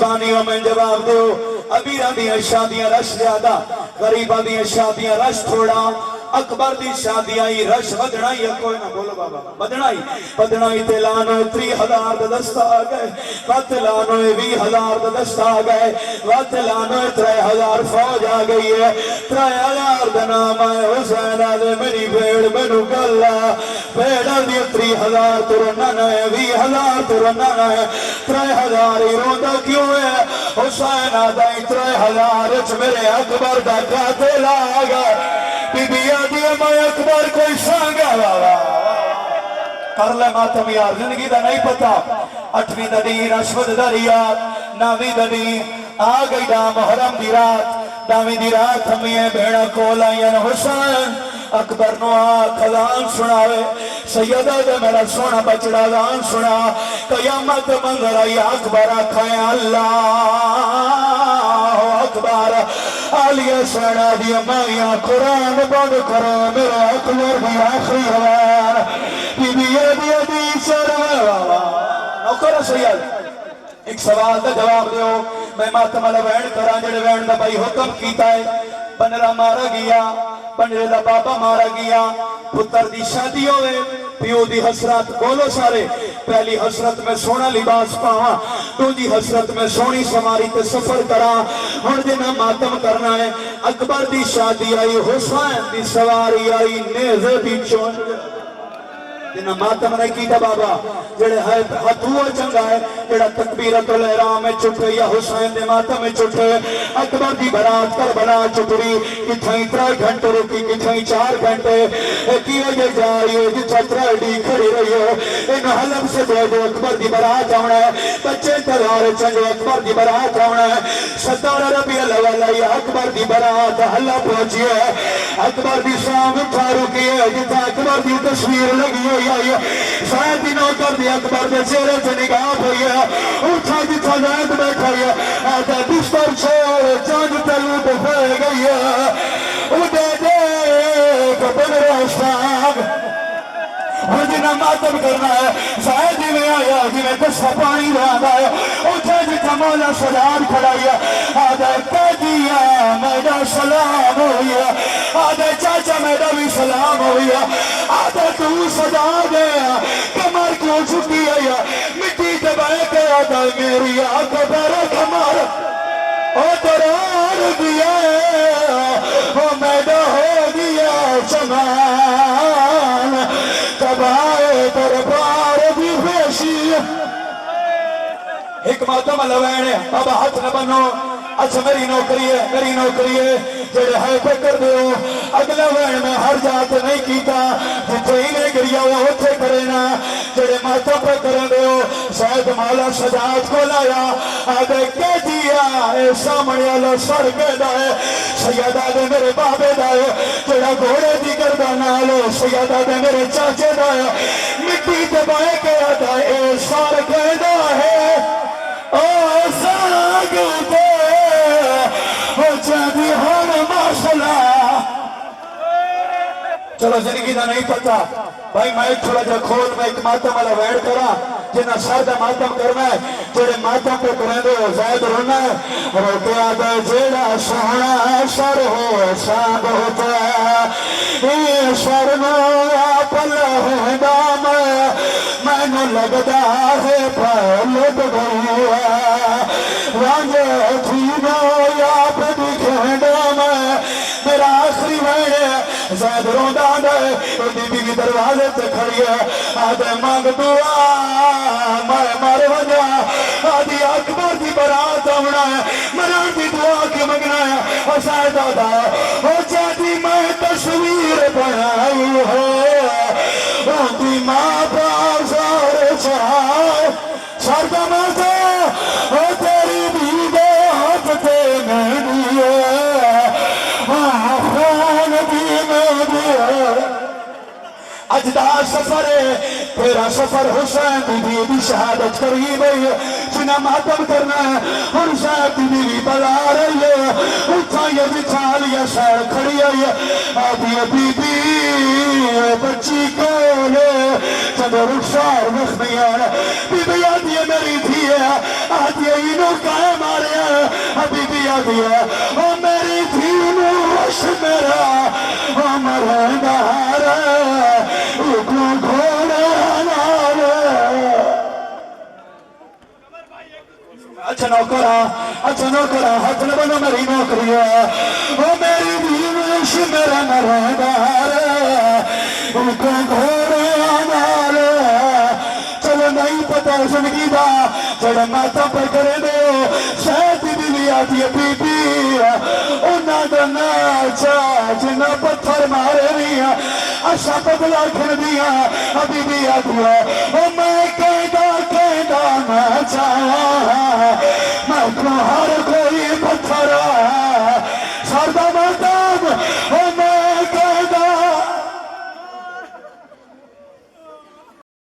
بانیوں میں جواب دیو امیرہ دیاں شادیاں رش زیادہ غریبہ دیاں شادیاں رش تھوڑا اکبر دی شادی آئی رش بدنائی کوئی نہ بولو بابا بدنائی تیلانو 30,000 دستا آگئے واتلانو 20,000 دستا آگئے واتلانو 3,000 فوج آگئی ہے 3,000 دنام آئے حسین آدھے میری بیڑ بنو گلہ بیڑا دی 3,000 ترنن ہے 20,000 ترنن ہے 3,000 ہی روندہ کیوں ہے حسین آدھے 3,000 اچھ میرے اکبر دا قاتل آگا بی بی آدھی میں اکبر کوئی سانگا کر لے ماتم یار زندگی دا نہیں پتا 8ویں دنی رشود دریات 9ویں دنی آگئی دا محرم دی رات 9ویں دی رات ہمیں بھیڑا کولائیں حسین اکبر نو آخذان سناوے سیدہ دے میرا سونا بچڑا دان سنا قیامت منظر آئی اکبر آکھائیں اللہ اکبر آلیہ سینا دی مائیاں قرآن بند کرو میرا اکبر بھی آخری حوار بی بی دی سروے نوکر سید ایک سوال دا جواب دیو میں ماتم اللہ وین کران جڑے وین دا بھائی حکم کیتا ہے بنرا مارا گیا بنرے دا بابا مارا گیا پتر دی شادی ہوئے پیو دی حسرت بولو سارے پہلی حسرت میں سونا لباس پاہاں دوجی حسرت میں سونی سماری تے سفر کرا ہن دینا ماتم کرنا ہے اکبر دی شادی آئی حسین دی سواری آئی نیزے دی چونج دینا ماتم نہیں کیتا بابا جڑے ہتھوہ چنگا ہے جڑا تکبیرت الاحرام میں چھٹے یا حسین دے ماتم میں چھٹے اکبر دی برات کربلا چھٹری کتھائیں 3 گھنٹے رکی کتھائیں 4 گھنٹے کی وجہ جائی ہے جتھا 3 ڈی کھڑی رہی ہے ان حلب سے دے اکبر دی برات آونا ہے بچے تلوار چنگے اکبر دی برات آونا ہے 17 ربیع الاول یا اکبر دی برات حلب پہنچی ہے اکبر دی شام اٹھا رکی ہے جتھا اکبر دی تصویر لگی ہے شاید ہی نوکر دی اکبر دے چہرے سے نگاہ ہوئی ہے اٹھا جتھا زید بیٹھا ہے آدھا بستر چھوڑ چاند تلو پہ پھیل گئی ہے اُدے دیکھ بن روشتاگ جنہ ماتم کرنا ہے شاید ہی میں آیا جی میں کسا پانی رہا ہے اٹھا جتھا مولا سلام کھڑائی ہے آدھا کہدیا میرا سلام ہوئی ہے آدھا چاچا میرا بھی سلام ہوئی ہے آدھا تو صدا دے کمر کیوں چھٹی ہے مٹی دبائے کے آدھا میری آنکھ پر کمر او درار دیا او میرا ہو گیا چمان کبائے دربار بھی خوشی ایک ماتم لوین ہے اب ہاتھ نہ بنو اچھا میری نوکری ہے جڑے ہے پہ کر دیو اگلا وین میں ہر جات نہیں کیتا جتے ہی نے گریا وہ ہوتے کرینا جڑے ماتم پہ کر دیو شاید مولا سجاد کو لایا آدھے کہہ دیا اے سامنے اللہ سر کے دائے سیدہ دے میرے بابے دائے جڑا گھوڑے دی گردانا لو سیدہ دے میرے چاچے دائے مٹی دبائے کے آدھا اے سار کے دائے او ساگ دے او جادی ہون ماشاللہ چلو زندگی دا نہیں پتا بھائی میں تھوڑا جا کھول میں ایک ماتم والا ویڈ کرا جنہ سادہ ماتم کرنا ہے جڑے ماتم پہ کریں دے زائد رونا ہے روکے آدھے جیڑا سونا سر ہو ساگ ہوتا ہے یہ سرنو پل ہوندہ میں نو لگدا ہے پہلت گئی ہے رانجے تھینو یا پہ دکھینڈا میرا آخری ویڈے زید روندہ دے بی بی دروازے تے کھڑی ہے آدھے مانگ دعا میں مار وجہ آدھی اکبر دی برات آمنا ہے مران دی دعا کی مگنا ہے اور شاید آدھا ہو جاتی میں تصویر بنائی ہے آدھی ماں بازار چاہے سردہ ماتا ہو تیری بیدے ہاتھ تے میں دیئے اجدار سفر ہے تیرا سفر حسین بی بی شہادت قریب ہے جنہ ماتم کرنا ہے حسین بی بی بلا رہی ہے اٹھا یہ بچھال یا شہر کھڑی ہے آدھی بی بی بچی کو لے چندر رخشار وقت نہیں ہے بی بی آدھی میری تھی ہے آدھی انہوں کا ہے نوکری ہے او میری تھی نوش میرا او مرندار اکو گھوڑا نار اچھا نوکرا ہاتھ نہ بنو میری نوکری ہے او میری تھی نوش میرا مرندار اکو گھوڑا نار چلو نہیں پتا زندگی دا جڑا ماتا پر کرے دے شاید بھی آتی ہے بی بی انہاں دا ناچا جنہ پتھر مارے دیا اشا بدلا کھڑ دیا ابھی بھی آتی ہے او میں